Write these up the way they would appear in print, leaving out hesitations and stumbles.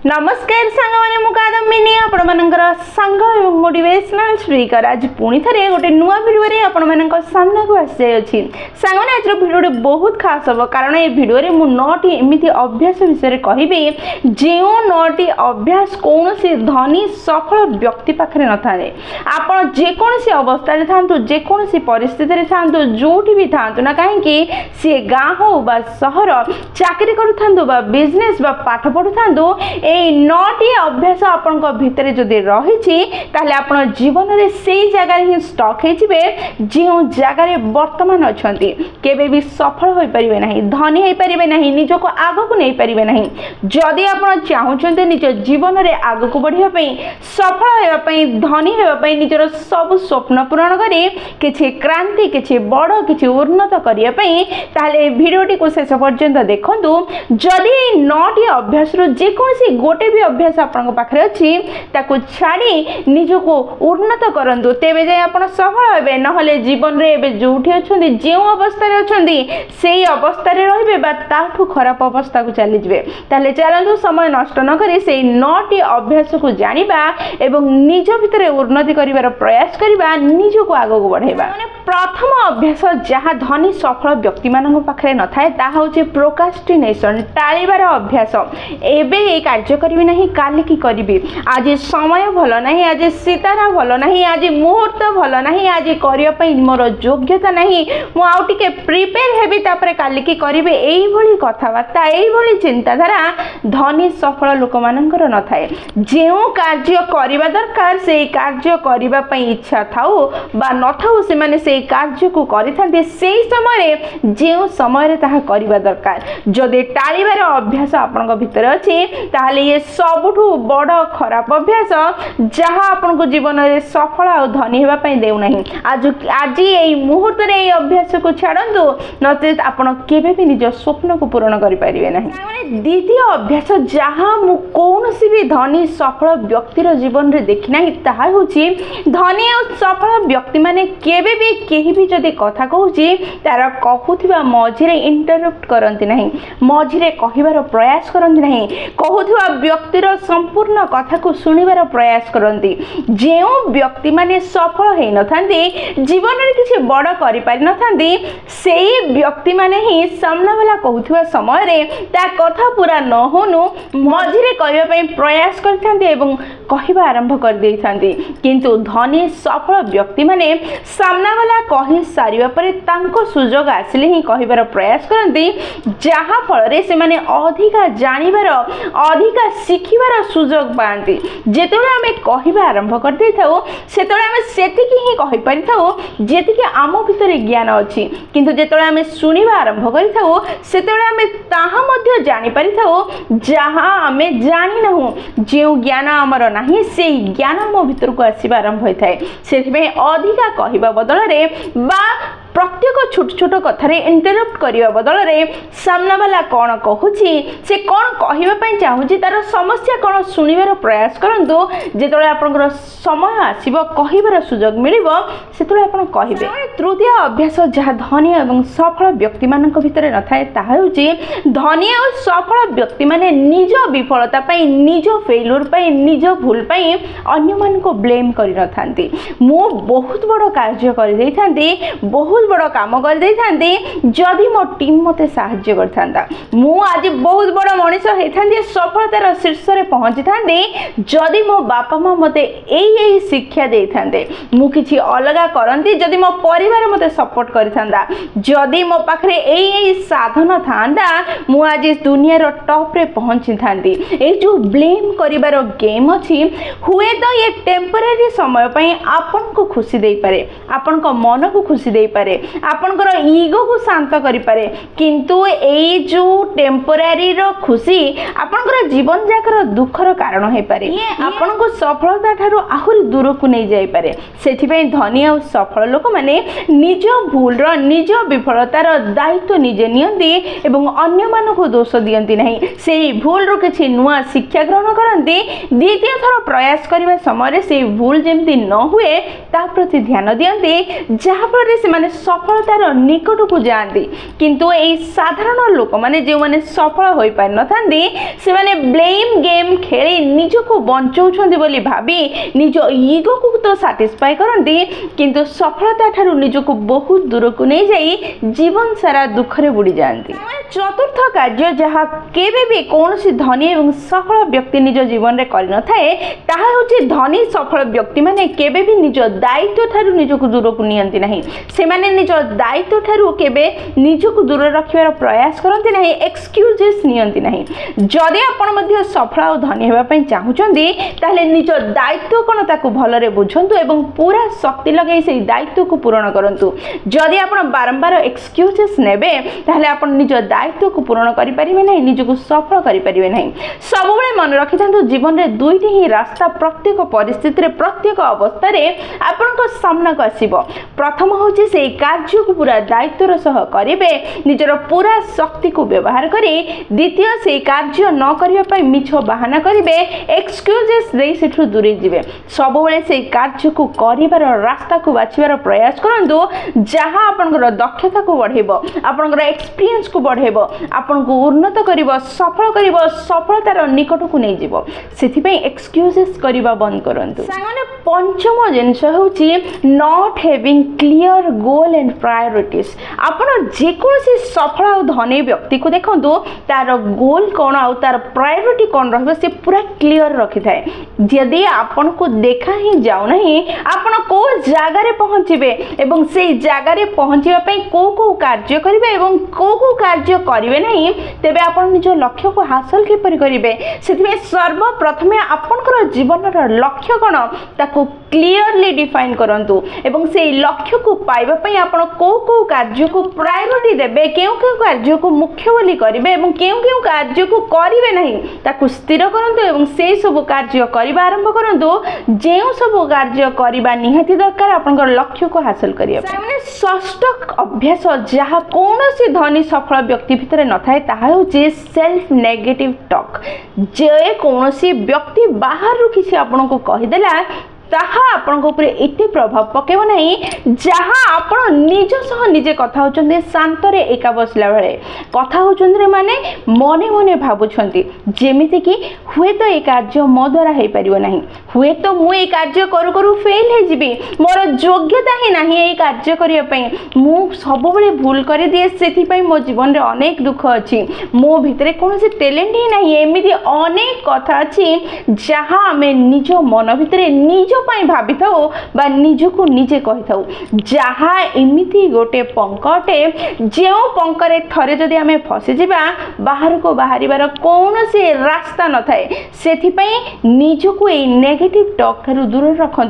नमस्कार सांग मैंने मुकादमिनी आपण मानकर सांग एवं मोटिवेशनल स्पीकर आज पुणी थे गोटे नुआ भिडियो आपण मान सामना को आसी जाइए सांग मैंने आज भिडियो बहुत खास हम कारण ये भिडियो मुझे 9टी एमती अभ्यास विषय कहि जो 9टी अभ्यास कौन धनी सफल व्यक्ति पाखे न था आप जेकोसी अवस्था था जेकोसी परिस्थिति था जो भी था ना कहीं सी गाँ हो सहर चाकरी करूँ बिजनेस पाठ पढ़ु था 9टी अभ्यास आपण भितर जदि रही आप जीवन में से जगह ही स्टक होइबे जो जगार वर्तमान अच्छा केबे भी सफल हो पारे ना धनी हो पारे ना निज को आग को नहीं पारे ना जदि आप चाहते निज जीवन में आग को बढ़ापी सफल होगापी धनी होगापी निजर सब स्वप्न पूरण कर क्रांति किसी बड़ किसी उन्नत करने भिडियोटी को शेष पर्यंत देखूँ जदि 9टी अभ्यास जेकोसी गोटे भी अभ्यास आपन पाखरे अछि ताकू छाड़ी निज को उन्नत करंतु तेबे जाय आपण सफल हेबे नहले जीवन रे एबे जोठी अछंदी जेउ अवस्था रे अछंदी सेही अवस्था रे रहिबे बा ताठू खराब अवस्था को चली जिवे ताले चलंतु समय नष्ट न करी सेही 9टी अभ्यास को जानिबा एवं निज भितर उन्नति करिवार प्रयास करिबा निज को आगो को बढ़ाइबा माने प्रथम अभ्यास जहाँ धनी सफल व्यक्ति मानन पाखरे न थाए ता होचे प्रोक्रास्टिनेशन टाळीबार अभ्यास एबे ए कार्य करी ना काली की करी आज समय भल ना आज सितारा भल ना आज मुहूर्त भल ना आज करने मोर योग्यता ना मुझे प्रिपेयर हेबी तापर काली की करी यही कथबार्ता यही चिंताधारा धनी सफल लोक मानकर न थाए जो कार्य करने दरकार से कार्य करने इच्छा थाऊ बा न थाऊ से कार्य को करि से समय जो समय ताहा करने दरकार जदि टाळीबार अभ्यास आपण भितर अच्छी ताहले ये सबुठु बड़ खराब अभ्यास जहाँ आपन को जीवन में सफल और धनी होगापी देउना आज आज ये मुहूर्त रे ये अभ्यास को छाड़ू नचेत आपन केबे भी निज स्वप्न को पूरण करि परिबे नाही द्वितीय अभ्यास जहाँ मु कौनसी भी धनी सफल व्यक्तिर जीवन रे देखि नाही ताहा होची धनी और सफल व्यक्ति माने केबे भी केही भी जदि कथा कहूची तार कहूथिबा मझिरे इंटरप्ट करंती नाही मझिरे कहिबार प्रयास करंती नाही कहूथिबा व्यक्तिर संपूर्ण कथा को शुणिबार प्रयास करती जो व्यक्ति माने सफल हो न था जीवन में किसी बड़ कर से व्यक्ति माने ही सामना वाला कहूथिबा समय रे ता कथा पूरा न होनु मझिरे कहबा प्रयास करथांती एवं कहबा आरंभ कर देथांती किंतु धनी सफल व्यक्ति माने सामना वाला कहि सारिबा परे तांको सुजोग आसिले ही कहबार प्रयास करती जहाँ फल रे से माने अधिका जानिबार अधिका शिखिबार सुजोग पाती जेतेबेले आमे कहबा आरंभ कर दे थाउ सेतेबेले आमे सेतिकी ही कहि पारि थाउ जेतिके आम भितर ज्ञान अछि किंतु जेतेबेले आमे सुनिबा आरंभ करि थाउ सेतेबेले आमे ताहा मध्ये जानि पारि थाउ जहाँ आमे जानि नहु जे ज्ञान हमर नाही से ज्ञान आम भितर को आसीबा आरंभ होय थाए सेथिबे अधिका कहबा बदल रे बा प्रत्येक छोट छोट कथार इंटरप्ट करने बदल में सामना वाला कौन कहूँ से कौन कहवाई चाहूँगी तार समस्या कौन शुणिबार प्रयास करूँ जो आप समय आसब कहबार सुजोग मिल से कहे तृतीय अभ्यास जहाँ धनी और सफल व्यक्ति मान भर न थाए धनी और सफल व्यक्ति माने निज विफलता निज फेल्यूर निज भूल अन्य मान को ब्लेम कर न था मु बहुत बड़ कार्य कर बहुत बड़ काम कर देथांती जदि मो टीम मते सहाय्य करथांता मु आज बहुत बड़ मनीष होइथांती सफलतार शीर्ष रे पहुंची थांती जदि मो बापा मां मते एई शिक्षा देथांते मु किछि अलगा करंती जदि मो परिवार मते सपोर्ट करथांता जदि मो पाखरे एई साधन थांता मु आज दुनिया रो टॉप रे पहुंची थांती ए जो ब्लेम करिवार गेम अछि हुए तो ये टेम्पररी समय पई आपन को खुशी देई पारे आपन को मन को खुशी देई पारे आपनकर ईगो को शांत करि पारे किंतु ए जो टेम्पररी रो खुशी आपनकर जीवन जाकर दुखर कारण हो पारे आपन को सफलता ठारो आहुरी दूर को नहीं जाई पारे सेथि पई धनी और सफल लोक माने निज भूल रो निज विफलतार दायित्व निजे नियंती एवं अन्य मान को दोष दियंती नहीं सेही भूल रो किछि नुआ शिक्षा ग्रहण करंती द्वितीय थर प्रयास करबा समय से भूल जेमती न हुए ता प्रति ध्यान दियंती जहाँ फल से माने सफलतार निकट को जाती किंतु ए साधारण लोक माने जो माने सफल हो पारि न थांती से माने ब्लेम गेम खेल निजको बंचाउछन्ति बोली भाबी निज ईगो को तो सैटिस्फाई करन्ति किंतु सफलता ठारू निजको बहुत दूर को नहीं जाई जीवन सारा दुख रे बुड़ी जांती। चतुर्थ कार्य जहाँ केबे भी कौनसी धनी एवं सफल व्यक्ति निज जीवन रे करि न थाए ताहा होछि धनी सफल व्यक्ति माने केबे भी निज दायित्व ठारू निजको दूर को नियंती नहीं। से माने निज दायित्व ठारू केबे निजको दूर रखिबार प्रयास करन्ती नहीं, एक्सक्यूजेस नियंती नहीं। जदि आपण मध्ये सफल और धनी हेबा पई चाहुचंदी ताहले निज दायित्व कोन ताकू भलरे बुझंतु एवं पूरा शक्ति लगाई से दायित्व को पूर्ण करंतु। जदि आपण बारंबार एक्सक्यूजेस नेबे ताहले आपण निज दायित्व को पूर्ण करि परिबे नहीं, निजको सफल करि परिबे नहीं। सबबेले मन रखिथांतु जीवन रे दुईटी ही रास्ता प्रत्येक परिस्थिति रे प्रत्येक अवस्था रे आपनको सामना को आसीबो। प्रथम होछि से कार्य को पूरा दायित्वर सह करिबे, निजर पूरा शक्ति को व्यवहार करी। द्वितीय से कार्य न करिबा पई मिछ बहाना करिबे, एक्सक्यूजेस देई सेठु दूरी जिवे। सबबेले से कार्य को करिबार रास्ता को बाछिबार प्रयास करंतु जहां आपनकर दक्षता को बढ़ेबो, आपनकर एक्सपीरियंस को बढ़ेबो, आपनको उन्नत करिबो, सफल करिबो, सफलतार निकट को नै जिवो। सेथि पई एक्सक्यूजेस करिबा बंद करंतु। सांगने पंचम जिनस होछि not having clear goal and priorities. आपण जे कोनसी सफल और धनी व्यक्ति को देखंतु तार गोल कोन आ तार प्रायोरिटी कोन रहबो से पूरा क्लियर रखि थाए। यदि आपण को देखा ही जाउ नहीं आपण को जागा रे पहुंचीबे एवं से जागा रे पहुंचीबा पई को कार्य करिवे एवं को कार्य करिवे नहीं, तेबे आपण निज लक्ष्य को हासिल के परि करिवे। सेथिबे सर्वप्रथमे आपनकर जीवनर लक्ष्य कोन ताको क्लियरली डिफाइन करंतु एवं से लक्ष्य को पाइबा पई आपण को कार्य को प्रायोरिटी देबे, केउ कार्य को मुख्य बोली करिवे एवं केउ कार्य को करिवे नहीं ताको स्थिर करंतु एवं से सब कार्य करिबा आरंभ करंतु जेउ सब कार्य करिबा निहाती दरकार आपनकर लक्ष्य को हासिल करिया। सामने षष्ठ अभ्यास जहाँ कौनसी धनी सफल व्यक्ति भितर न थाए ताहा होछि सेल्फ नेगेटिव टॉक। जे कौनसी व्यक्ति बाहर रु किसी आपनको कहि देला ताहा आपण को ऊपर एते प्रभाव पकेबो नहीं जहाँ आपण निज सह निजे कथा होचंदे शांत रे एका बसला बेले कथा होचंदे माने मने मने भाबुछंती जेमिति कि हुए तो ए कार्य मो द्वारा हे परिबो नहीं, हुए तो मु ए कार्य करू करू फेल हे जिबी, मोर योग्यता ही नहीं ए कार्य करिया पई, मु सब बेले भूल करि दिए, सेथि पई मो जीवन रे अनेक दुख अछि, मो भितरे कोनोसी टैलेंट ही नहीं। एमिति अनेक कथा अछि जहाँ हमें निज मन भितरे निज भावी बा निजको निजे कही था जहाँ एमती गोटे पंकटे जो पंकरे थरे जदि आम फसीजा बाहर को बाहर कौन से रास्ता न थाए से निजको ये नेगेटिव टॉक ठारू दूर रखु।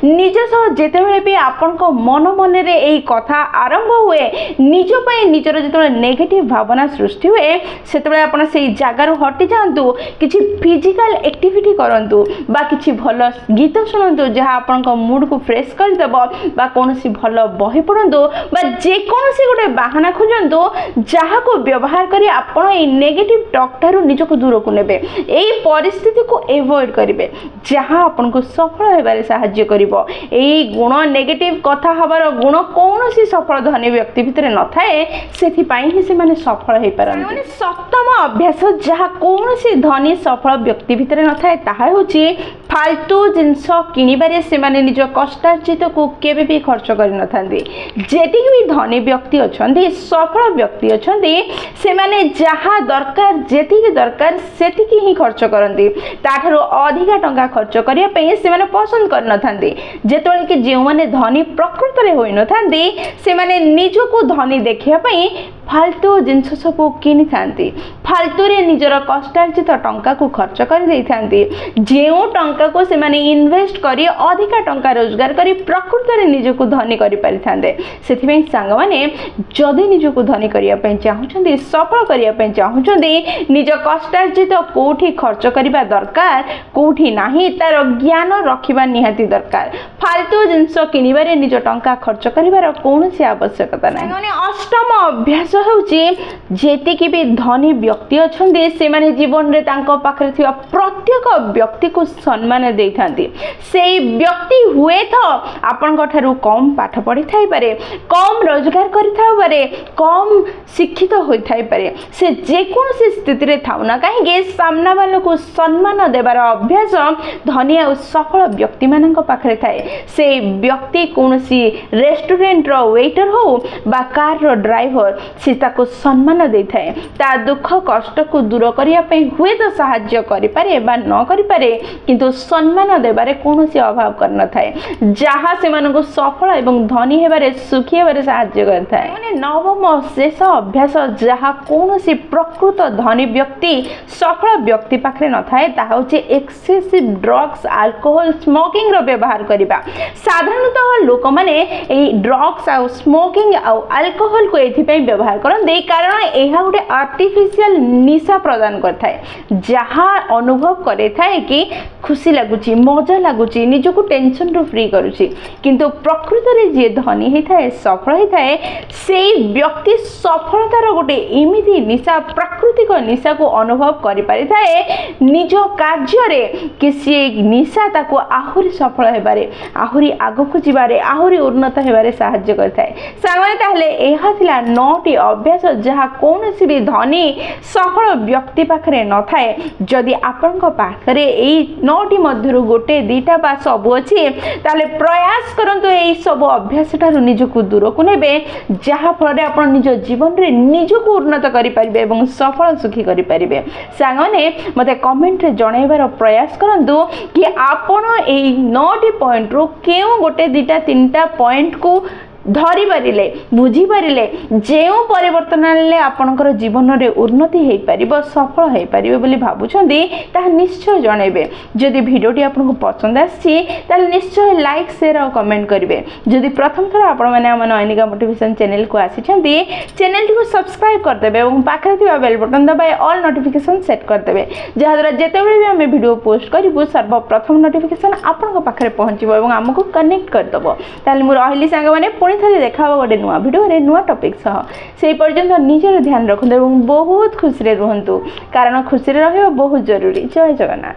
निज सह जिते भी आपण मन मन रे कथा आरंभ हुए निज निजर जो नेगेटिव भावना सृष्टि हुए से जगार हटि जातु, किसी फिजिकल एक्टिविटी करूँ बा किसी भल गीत शुणु जहाँ आपण मूड को फ्रेश करदेव बा कौन भल बही पढ़ु बा जेकोसी गोटे बाहाना खोजतु जहाँ को व्यवहार करी आपण ये नेगेटिव टॉक ठारू निजको दूर को नेबे। यही परिस्थिति को एवॉइड करेंगे जहाँ आपन को सफल होबारे साहाय्य करिवो। एई गुण नेगेटिव कथा हबार गुण कौन सफल धनी व्यक्ति भितर न थाए, सेथि पई ही से माने सफल हे पारन। माने सप्तम अभ्यास जहाँ कौन धनी सफल व्यक्ति भितर न थाए ताहा होची फालतू जिनस किनिबारे से माने निज कष्टार्जित को केबे भी खर्च करि न थांदी। जेति भी धनी व्यक्ति अछंती सफल व्यक्ति अछंती से माने जहाँ दरकार जेति दरकार सेति ही खर्च करंती, ताठारो अधिका टंका खर्च करिया पई से माने पसंद कर न थांदी। जेतोले कि जे माने धनी प्रकृति रे होई न थांदी से माने निजको धनी देखिया पई फालतू जिनस सब किनि थांती, फालतू रे निजर कष्टार्जित टंका को खर्च कर देई थांती। जेउ टंका को से माने इन्वेस्ट करी अधिका टंका रोजगार करी प्रकृति रे निजको धनी करि पारि थांदे। सेथि पई संग माने जदि निजको धनी करिया पई चाहुचंदी सफल करिया पई चाहुचंदी निज कष्टार्जित कोठी खर्च करिबा दरकार कोठी नाही तार ज्ञान रखिबा निहाती दरकार। फालतू जिनस किनिबारे निज टंका खर्च करिबार कोनोसी आवश्यकता नाही। माने अष्टम अभ्यास ହେଉଛି ଯେତିକି ବି ଧନୀ ବ୍ୟକ୍ତି ଅଛନ୍ତି ସେମାନେ ଜୀବନରେ ତାଙ୍କ ପାଖରେ ଥିବା ପ୍ରତ୍ୟେକ ବ୍ୟକ୍ତିକୁ ସମ୍ମାନ ଦେଇଥାନ୍ତି। ସେଇ ବ୍ୟକ୍ତି ହୁଏତ ଆପଣଙ୍କ ଠାରୁ କମ୍ ପାଠ ପଢ଼ିଥାଇପାରେ, କମ୍ ରୋଜଗାର କରିଥାଇପାରେ, କମ୍ ଶିକ୍ଷିତ ହୋଇଥାଇପାରେ, ସେ ଯେକୌଣସି ସ୍ଥିତିରେ ଥାଉ ନା କାହିଁକି ସାମ୍ନା ବାଲାକୁ ସମ୍ମାନ ଦେବାର ଅଭ୍ୟାସ ଧନୀ ଆଉ ସଫଳ ବ୍ୟକ୍ତିମାନଙ୍କ ପାଖରେ ଥାଏ। ସେଇ ବ୍ୟକ୍ତି କୌଣସି ରେଷ୍ଟୁରାଣ୍ଟର ୱେଟର ହେଉ ବା କାରର ଡ୍ରାଇଭର, ସେ ତାକୁ ସମ୍ମାନ ଦେଇଥାଏ। ତା ଦୁଃଖ କଷ୍ଟକୁ ଦୂର କରିବା ପାଇଁ ହୁଏତ ସାହାଯ୍ୟ କରିପାରେ ବା ନ କରିପାରେ, କିନ୍ତୁ ସମ୍ମାନ ଦେବାରେ କୌଣସି ଅଭାବ କରିନଥାଏ, ଯାହା ସେମାନଙ୍କୁ ସଫଳ ଏବଂ ଧନୀ ହେବାରେ ସୁଖୀ ହେବାରେ ସାହାଯ୍ୟ କରିଥାଏ। ମାନେ ନବମ ଶେଷ ଅଭ୍ୟାସ ଯାହା କୌଣସି ପ୍ରକୃତ ଧନୀ ବ୍ୟକ୍ତି ସଫଳ ବ୍ୟକ୍ତି ପାଖରେ ନଥାଏ, ତାହା ହେଉଛି ଏକ୍ସେସିଭ ଡ୍ରଗ୍ସ, ଆଲକୋହଲ, ସ୍ମୋକିଂର ବ୍ୟବହାର କରିବା। ସାଧାରଣତଃ ଲୋକମାନେ ଏହି ଡ୍ରଗ୍ସ ଆଉ ସ୍ମୋକିଂ ଆଉ ଆଲକୋହଲକୁ ଏଥିପାଇଁ ବ୍ୟବହାର କରନ୍ତି କାରଣ ଏହା ଗୋଟେ ଆର୍ଟିଫିସିଆଲ ନିଶା ପ୍ରଦାନ କରିଥାଏ, ଯାହା ଅନୁଭବ କରିଥାଏ କି ଖୁସି ଲାଗୁଛି, ମଜା ଲାଗୁଛି, ନିଜକୁ ଟେନସନରୁ ଫ୍ରି କରୁଛି। କିନ୍ତୁ ପ୍ରକୃତରେ ଯିଏ ଧନୀ ହେଇଥାଏ, ସଫଳ ହେଇଥାଏ, ସେଇ ବ୍ୟକ୍ତି ସଫଳତାର ଗୋଟେ ଏମିତି ନିଶା, ପ୍ରାକୃତିକ ନିଶାକୁ ଅନୁଭବ କରିପାରିଥାଏ ନିଜ କାର୍ଯ୍ୟରେ କି ସିଏ ନିଶା ତାକୁ ଆହୁରି ସଫଳ ହେବାରେ, ଆହୁରି ଆଗକୁ ଯିବାରେ, ଆହୁରି ଉନ୍ନତ ହେବାରେ ସାହାଯ୍ୟ କରିଥାଏ। ସାଙ୍ଗମାନେ ତାହେଲେ ଏହା ଥିଲା 9ଟି ଅଭ୍ୟାସ ଯାହା କୌଣସି ବି ଧନୀ ସଫଳ ବ୍ୟକ୍ତି ପାଖରେ ନଥାଏ। ଯଦି ଆପଣଙ୍କ ପାଖରେ ଏଇ 9ଟି ମଧ୍ୟରୁ ଗୋଟେ ଦିଟା ବା ସବୁ ଅଛି, ତାହେଲେ ପ୍ରୟାସ କରନ୍ତୁ ଏହି ସବୁ ଅଭ୍ୟାସ ଠାରୁ ନିଜକୁ ଦୂରକୁ ନେବେ, ଯାହାଫଳରେ ଆପଣ ନିଜ ଜୀବନରେ ନିଜକୁ ଉନ୍ନତ କରିପାରିବେ ଏବଂ ସଫଳ ସୁଖୀ କରିପାରିବେ। ସାଙ୍ଗମାନେ ମୋତେ କମେଣ୍ଟରେ ଜଣାଇବାର ପ୍ରୟାସ କରନ୍ତୁ କି ଆପଣ ଏହି 9ଟି ପଏଣ୍ଟରୁ କେଉଁ ଗୋଟେ ଦିଟା ତିନିଟା ପଏଣ୍ଟକୁ ଧରିପାରିଲେ, ବୁଝିପାରିଲେ, ଯେଉଁ ପରିବର୍ତ୍ତନ ଆଣିଲେ ଆପଣଙ୍କର ଜୀବନରେ ଉନ୍ନତି ହୋଇପାରିବ, ସଫଳ ହୋଇପାରିବେ ବୋଲି ଭାବୁଛନ୍ତି, ତାହା ନିଶ୍ଚୟ ଜଣାଇବେ। ଯଦି ଭିଡ଼ିଓଟି ଆପଣଙ୍କୁ ପସନ୍ଦ ଆସିଛି ତାହେଲେ ନିଶ୍ଚୟ ଲାଇକ୍, ସେୟାର ଆଉ କମେଣ୍ଟ କରିବେ। ଯଦି ପ୍ରଥମ ଥର ଆପଣମାନେ ଆମ ନୟନିକା ମୋଟିଭେସନ୍ ଚ୍ୟାନେଲକୁ ଆସିଛନ୍ତି, ଚ୍ୟାନେଲଟିକୁ ସବସ୍କ୍ରାଇବ୍ କରିଦେବେ ଏବଂ ପାଖରେ ଥିବା ବେଲ୍ ବଟନ୍ ଦବାଇ ଅଲ୍ ନୋଟିଫିକେସନ୍ ସେଟ୍ କରିଦେବେ, ଯାହାଦ୍ୱାରା ଯେତେବେଳେ ବି ଆମେ ଭିଡ଼ିଓ ପୋଷ୍ଟ କରିବୁ ସର୍ବପ୍ରଥମ ନୋଟିଫିକେସନ୍ ଆପଣଙ୍କ ପାଖରେ ପହଞ୍ଚିବ ଏବଂ ଆମକୁ କନେକ୍ଟ କରିଦେବ। ତାହେଲେ ମୁଁ ରହିଲି ସାଙ୍ଗମାନେ, ପୁଣି ଥରେ ଦେଖା ହେବ ଗୋଟେ ନୂଆ ଭିଡ଼ିଓରେ ନୂଆ ଟପିକ୍ ସହ। ସେହି ପର୍ଯ୍ୟନ୍ତ ନିଜର ଧ୍ୟାନ ରଖନ୍ତୁ ଏବଂ ବହୁତ ଖୁସିରେ ରୁହନ୍ତୁ, କାରଣ ଖୁସିରେ ରହିବା ବହୁତ ଜରୁରୀ। ଜୟ ଜଗନ୍ନାଥ।